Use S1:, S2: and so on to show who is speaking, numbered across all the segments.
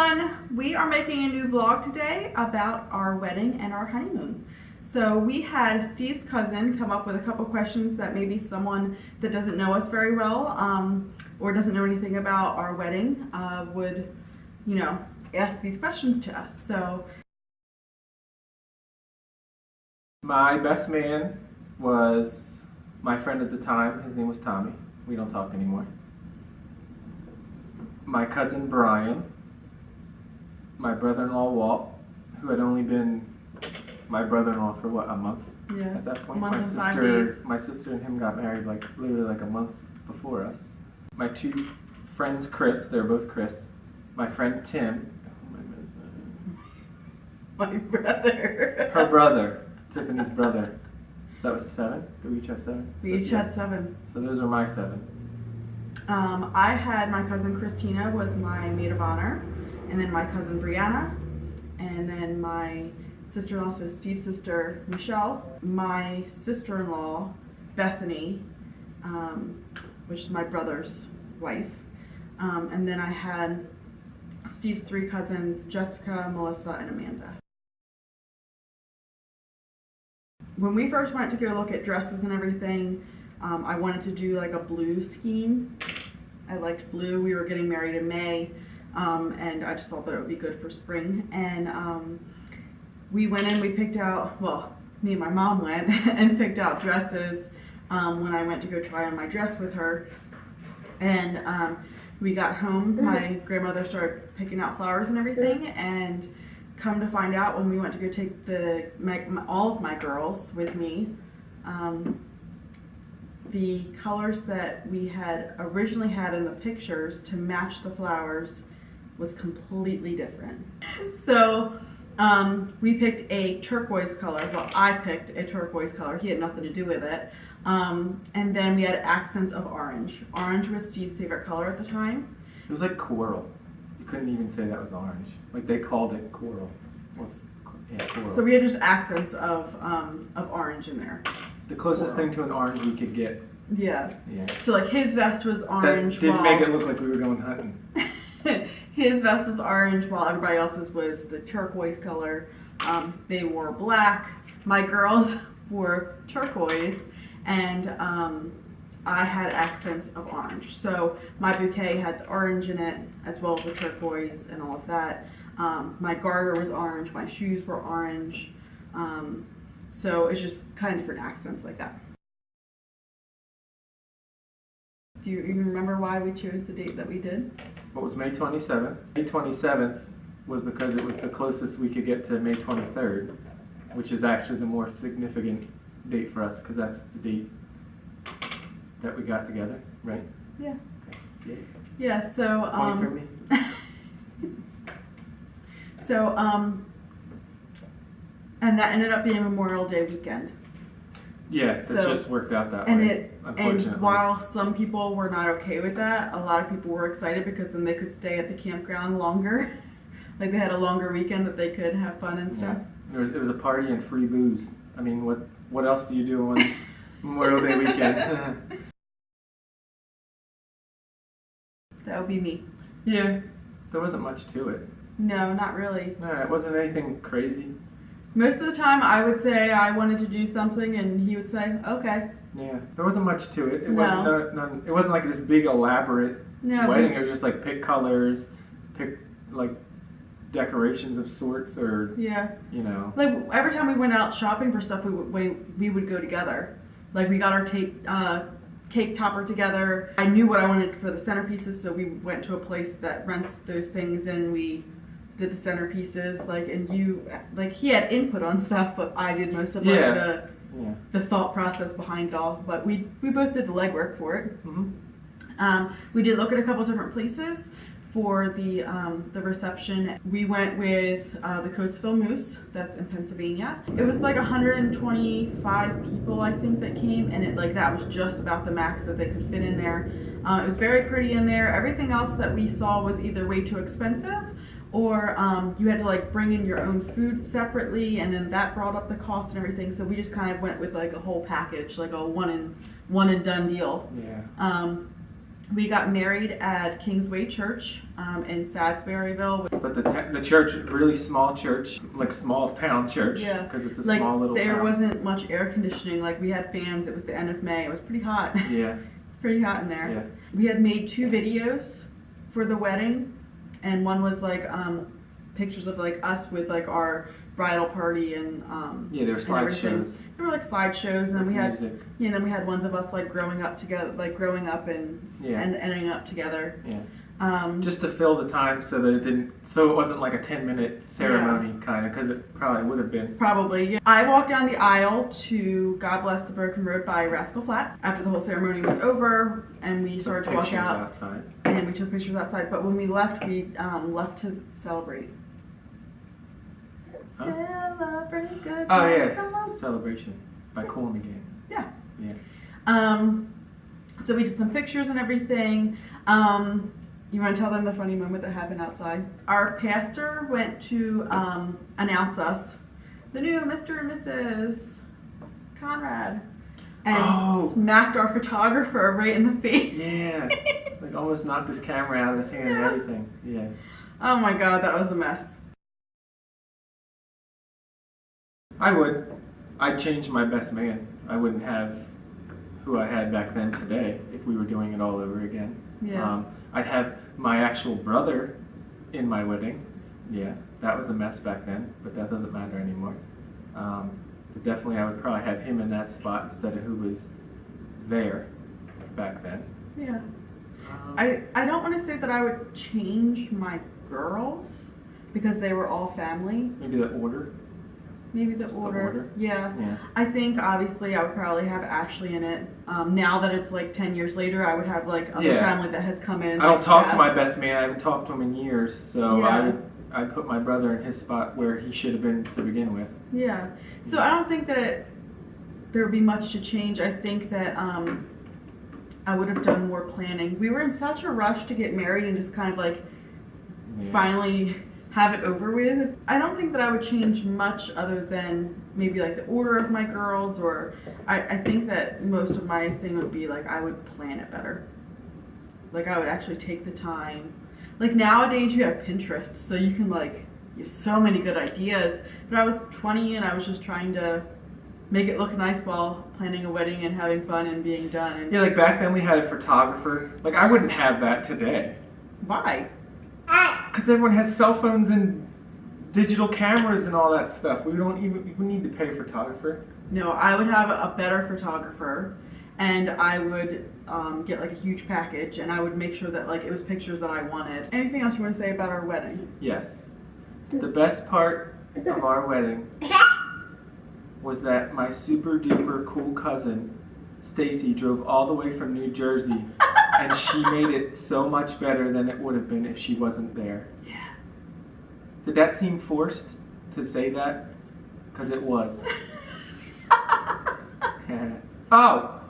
S1: everyone, we are making a new vlog today about our wedding and our honeymoon. So we had Steve's cousin come up with a couple questions that maybe someone that doesn't know us very well or doesn't know anything about our wedding would, ask these questions to us. So
S2: my best man was my friend at the time. His name was Tommy. We don't talk anymore. My cousin Brian, my brother-in-law Walt, who had only been my brother-in-law for what, a month at that point?
S1: My
S2: sister and him got married literally a month before us. My two friends, Chris, they're both Chris. My friend Tim.
S1: My brother.
S2: Her brother, Tiffany's brother. So that was 7? Did we each have 7?
S1: We each had 7.
S2: So those are my 7.
S1: I had my cousin Christina was my maid of honor, and then my cousin Brianna, and then my sister-in-law, so Steve's sister Michelle, my sister-in-law Bethany, which is my brother's wife, and then I had Steve's 3 cousins, Jessica, Melissa, and Amanda. When we first went to go look at dresses and everything, I wanted to do like a blue scheme. I liked blue. We were getting married in May, and I just thought that it would be good for spring. And we went in, we picked out, well, me and my mom went and picked out dresses when I went to go try on my dress with her. And we got home, my grandmother started picking out flowers and everything, and come to find out when we went to go take all of my girls with me, the colors that we had originally had in the pictures to match the flowers was completely different. So we picked a turquoise color. Well, I picked a turquoise color. He had nothing to do with it. And then we had accents of orange. Orange was Steve's favorite color at the time.
S2: It was like coral. You couldn't even say that was orange. Like they called it coral. Yeah, coral.
S1: So we had just accents of orange in there.
S2: The closest thing to an orange we could get.
S1: Yeah.
S2: Yeah.
S1: So like his vest was orange.
S2: That didn't make it look like we were going hunting.
S1: His vest was orange while everybody else's was the turquoise color. They wore black. My girls wore turquoise, and I had accents of orange. So my bouquet had the orange in it as well as the turquoise and all of that. My garter was orange. My shoes were orange. So it's just kind of different accents like that. Do you even remember why we chose the date that we did?
S2: What was May 27th? May 27th was because it was the closest we could get to May 23rd, which is actually the more significant date for us because that's the date that we got together, right?
S1: Yeah.
S2: Okay.
S1: Yeah, so
S2: Point for me.
S1: So and that ended up being Memorial Day weekend.
S2: Yeah, that just worked out that way.
S1: And while some people were not okay with that, a lot of people were excited because then they could stay at the campground longer. Like they had a longer weekend that they could have fun and stuff.
S2: Yeah. It was a party and free booze. I mean, what else do you do on Memorial Day weekend?
S1: That would be me.
S2: Yeah, there wasn't much to it.
S1: No, not really.
S2: No, it wasn't anything crazy.
S1: Most of the time I would say I wanted to do something and he would say, okay.
S2: Yeah, there wasn't much to it. It wasn't like this big elaborate wedding. It was just like pick colors, pick like decorations of sorts, or like every time we went out shopping for stuff, we would go together. Like we got our cake topper together. I knew what I wanted for the centerpieces, so we went to a place that rents those things and we did the centerpieces. And he had input on stuff, but I did most of the thought process behind it all. But we both did the legwork for it. Mm-hmm. We did look at a couple different places for the reception. We went with the Coatesville Moose, that's in Pennsylvania. It was like 125 people, I think, that came, and that was just about the max that they could fit in there. It was very pretty in there. Everything else that we saw was either way too expensive, or you had to bring in your own food separately, and then that brought up the cost and everything. So we just kind of went with a whole package, like a one and done deal. Yeah.
S1: We got married at Kingsway Church in Salisburyville.
S2: But the church, really small church, like small town church. Yeah. Because it's a small little
S1: there
S2: town.
S1: Wasn't much air conditioning. Like we had fans. It was the end of May. It was pretty hot.
S2: Yeah.
S1: It's pretty hot in there.
S2: Yeah.
S1: We had made 2 videos for the wedding, and one was like pictures of like us with like our bridal party and
S2: yeah, there were slideshows.
S1: There were like slideshows, and then we had
S2: music.
S1: Yeah, and then we had ones of us like growing up together, like growing up and ending up together.
S2: Yeah. Just to fill the time so that it wasn't like a 10-minute ceremony kind of, because it probably would have been.
S1: Probably. Yeah. I walked down the aisle to "God Bless the Broken Road" by Rascal Flatts after the whole ceremony was over, and we started to walk out.
S2: Outside.
S1: And we took pictures outside. But when we left, we left to celebrate.
S2: Oh.
S1: Celebrate good times.
S2: Oh yeah, Celebration by Cool and the Gang.
S1: Yeah.
S2: Yeah.
S1: So we did some pictures and everything. You want to tell them the funny moment that happened outside? Our pastor went to announce us, the new Mr. and Mrs. Conrad, and smacked our photographer right in the face.
S2: Yeah, like almost knocked his camera out of his hand and everything. Yeah.
S1: Oh my God, that was a mess.
S2: I'd change my best man. I wouldn't have who I had back then today if we were doing it all over again.
S1: Yeah.
S2: I'd have my actual brother in my wedding. Yeah, that was a mess back then, but that doesn't matter anymore. But definitely I would probably have him in that spot instead of who was there back then.
S1: Yeah. I don't want to say that I would change my girls because they were all family.
S2: Maybe the order.
S1: Maybe the order. Yeah. I think obviously I would probably have Ashley in it. Now that it's like 10 years later, I would have like other family that has come in.
S2: I don't talk to my best man. I haven't talked to him in years, so I'd put my brother in his spot where he should have been to begin with.
S1: Yeah. So I don't think that there would be much to change. I think that I would have done more planning. We were in such a rush to get married and just kind of like finally have it over with. I don't think that I would change much other than maybe like the order of my girls, or I think that most of my thing would be like I would plan it better. Like I would actually take the time. Like nowadays you have Pinterest, so you can like, you have so many good ideas. But I was 20 and I was just trying to make it look nice while planning a wedding and having fun and being done. And
S2: like back then we had a photographer. Like I wouldn't have that today.
S1: Why?
S2: Because everyone has cell phones and digital cameras and all that stuff. We need to pay a photographer.
S1: No, I would have a better photographer, and I would get like a huge package, and I would make sure that like it was pictures that I wanted. Anything else you want to say about our wedding?
S2: Yes. The best part of our wedding was that my super duper cool cousin Stacy drove all the way from New Jersey, and she made it so much better than it would have been if she wasn't there.
S1: Yeah.
S2: Did that seem forced to say that? Because it was. Oh,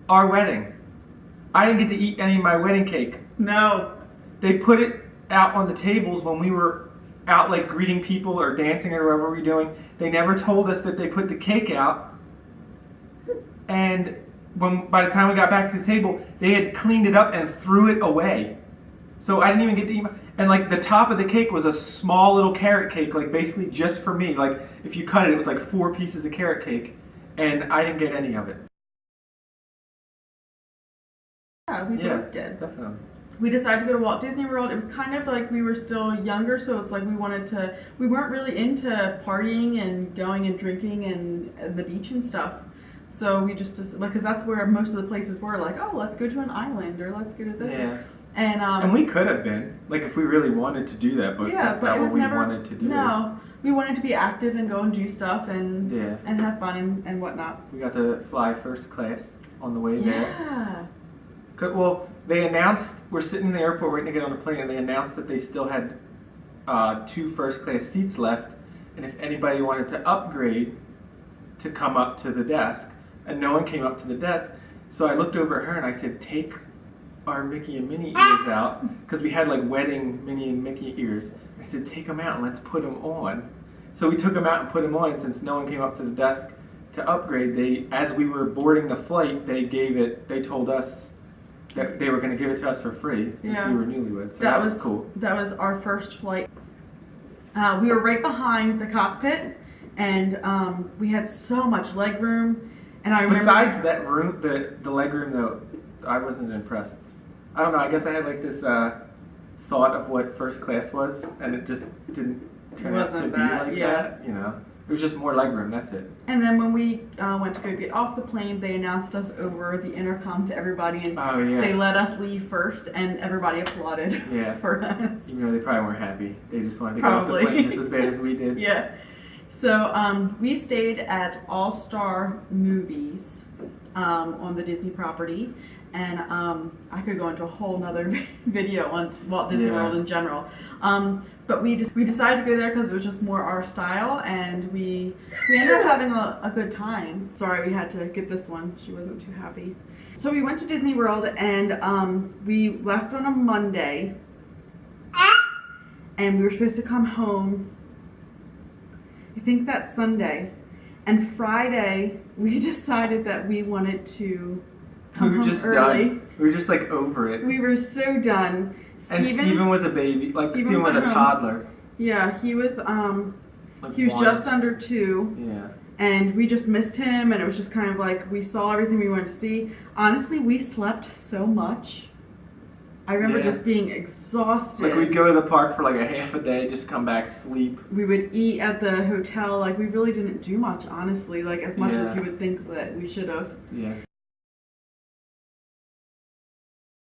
S2: our wedding. I didn't get to eat any of my wedding cake.
S1: No.
S2: They put it out on the tables when we were out like greeting people or dancing or whatever we were doing. They never told us that they put the cake out. And by the time we got back to the table, they had cleaned it up and threw it away. So I didn't even get to eat and like the top of the cake was a small little carrot cake, like basically just for me. Like if you cut it, it was like 4 pieces of carrot cake, and I didn't get any of it.
S1: Yeah, we both did.
S2: Definitely.
S1: We decided to go to Walt Disney World. It was kind of like we were still younger, so it's like we weren't really into partying and going and drinking and the beach and stuff. So we just like, because that's where most of the places were, like, oh, let's go to an island or let's go to this.
S2: Yeah.
S1: And
S2: we could have been, like, if we really wanted to do that, but that's not what we wanted to do.
S1: No, we wanted to be active and go and do stuff and have fun and whatnot.
S2: We got to fly first class on the way there.
S1: Yeah.
S2: Well, they announced, we're sitting in the airport waiting to get on the plane, and they announced that they still had 2 first class seats left, and if anybody wanted to upgrade, to come up to the desk. And no one came up to the desk, so I looked over at her and I said, take our Mickey and Minnie ears out, because we had like wedding Minnie and Mickey ears. I said, take them out and let's put them on. So we took them out and put them on, and since no one came up to the desk to upgrade, as we were boarding the flight, they told us that they were going to give it to us for free since we were newlyweds. So that was cool.
S1: That was our first flight. We were right behind the cockpit, and we had so much leg room. And I remember. Besides
S2: that room, the leg room though, I wasn't impressed. I don't know. I guess I had like this thought of what first class was, and it just didn't turn out to be like that. You know, it was just more leg room. That's it.
S1: And then when we went to go get off the plane, they announced us over the intercom to everybody, and they let us leave first, and everybody applauded for us.
S2: Even though they probably weren't happy, they just wanted to get off the plane just as bad as we did.
S1: Yeah. So we stayed at All Star Movies on the Disney property, and I could go into a whole nother video on Walt Disney World in general. But we decided to go there because it was just more our style, and we ended up having a good time. Sorry, we had to get this one. She wasn't too happy. So we went to Disney World, and we left on a Monday, and we were supposed to come home, I think that Sunday. And Friday, we decided that we wanted to come home early.
S2: Done. We were just like over it.
S1: We were so done.
S2: Steven was a baby. Like Steven was a toddler.
S1: Yeah, he was he was just under 2.
S2: Yeah.
S1: And we just missed him, and it was just kind of like we saw everything we wanted to see. Honestly, we slept so much. I remember just being exhausted.
S2: Like we'd go to the park for like a half a day, just come back, sleep.
S1: We would eat at the hotel. Like we really didn't do much, honestly. Like as much as you would think that we should have.
S2: Yeah.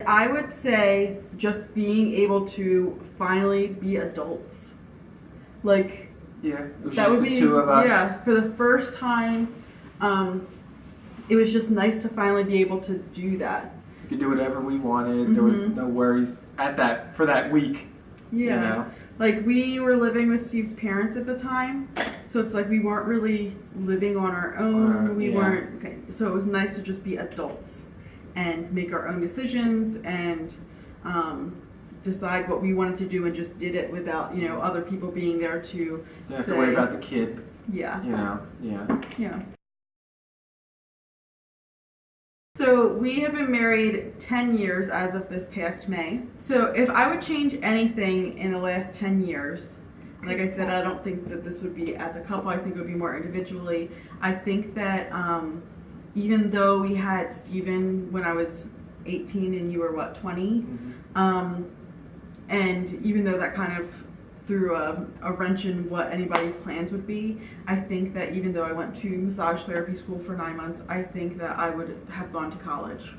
S1: I would say just being able to finally be adults. Like
S2: it was that just would the 2 of us.
S1: Yeah, for the first time, it was just nice to finally be able to do that.
S2: We could do whatever we wanted. There was no worries for that week.
S1: Yeah.
S2: You know?
S1: Like we were living with Steve's parents at the time, so it's like we weren't really living on our own. We weren't. Okay, so it was nice to just be adults and make our own decisions and decide what we wanted to do, and just did it without other people being there to.
S2: You don't have to worry about the kid.
S1: Yeah.
S2: You know.
S1: Yeah. So we have been married 10 years as of this past May. So if I would change anything in the last 10 years, like I said, I don't think that this would be as a couple. I think it would be more individually. I think that even though we had Steven when I was 18 and you were, 20? And even though that kind of threw a wrench in what anybody's plans would be, I think that even though I went to massage therapy school for 9 months, I think that I would have gone to college.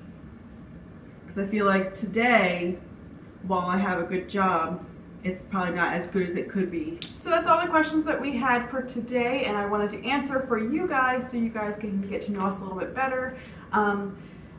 S1: Because I feel like today, while I have a good job, it's probably not as good as it could be. So that's all the questions that we had for today, and I wanted to answer for you guys so you guys can get to know us a little bit better.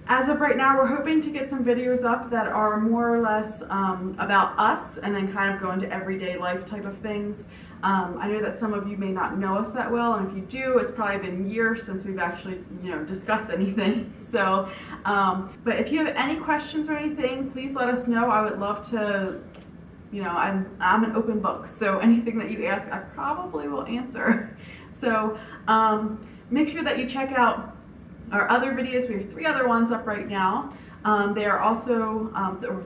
S1: As of right now, we're hoping to get some videos up that are more or less about us, and then kind of go into everyday life type of things. I know that some of you may not know us that well, and if you do, it's probably been years since we've actually, discussed anything. So, but if you have any questions or anything, please let us know. I would love to, I'm an open book, so anything that you ask, I probably will answer. So, make sure that you check out our other videos. We have 3 other ones up right now. They are also,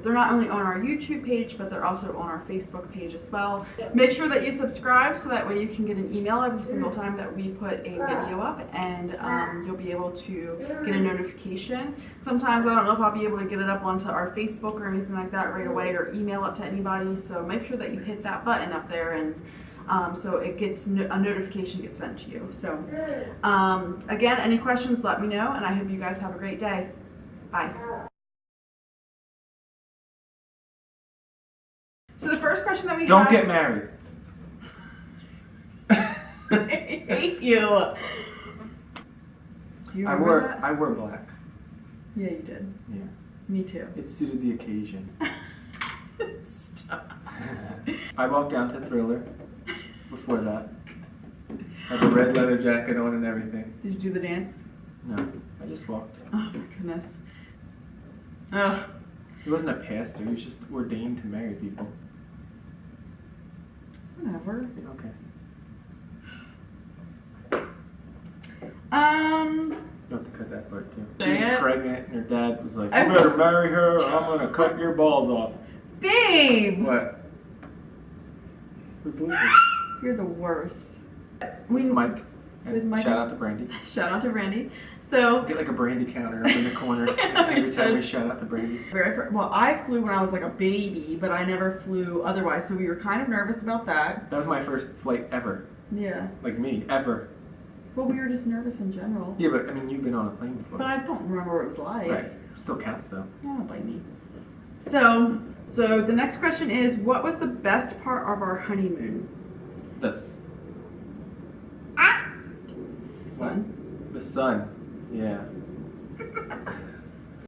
S1: they're not only on our YouTube page, but they're also on our Facebook page as well. Make sure that you subscribe so that way you can get an email every single time that we put a video up, and you'll be able to get a notification. Sometimes I don't know if I'll be able to get it up onto our Facebook or anything like that right away, or email it to anybody, so make sure that you hit that button up there, and so it gets a notification gets sent to you. So again, any questions, let me know, and I hope you guys have a great day. Bye. So the first question that we
S2: Don't get married.
S1: I hate you. Do you remember that?
S2: I wore black.
S1: Yeah, you did.
S2: Yeah.
S1: Me too.
S2: It suited the occasion.
S1: Stop.
S2: I walked down to Thriller before that. Had the red leather jacket on and everything.
S1: Did you do the dance?
S2: No, I just walked.
S1: Oh my goodness. Ugh.
S2: He wasn't a pastor, he was just ordained to marry people.
S1: Whatever.
S2: Okay. You have to cut that part too.
S1: Say
S2: she was
S1: it.
S2: pregnant and her dad was like, you better marry her or I'm going to cut your balls off.
S1: Babe!
S2: What?
S1: You're the worst.
S2: With Mike. And shout out to Brandy.
S1: Shout out to Brandy. So
S2: get like a Brandy counter up in the corner every time we shout out to Brandy.
S1: Well, I flew when I was like a baby, but I never flew otherwise, so we were kind of nervous about that.
S2: That was my first flight ever.
S1: Yeah.
S2: Like me, ever.
S1: Well, we were just nervous in general.
S2: Yeah, but I mean, you've been on a plane before.
S1: But I don't remember what it was like.
S2: Right. Still counts though.
S1: Yeah, don't blame me. So the next question is, what was the best part of our honeymoon?
S2: The
S1: sun.
S2: The sun. Yeah.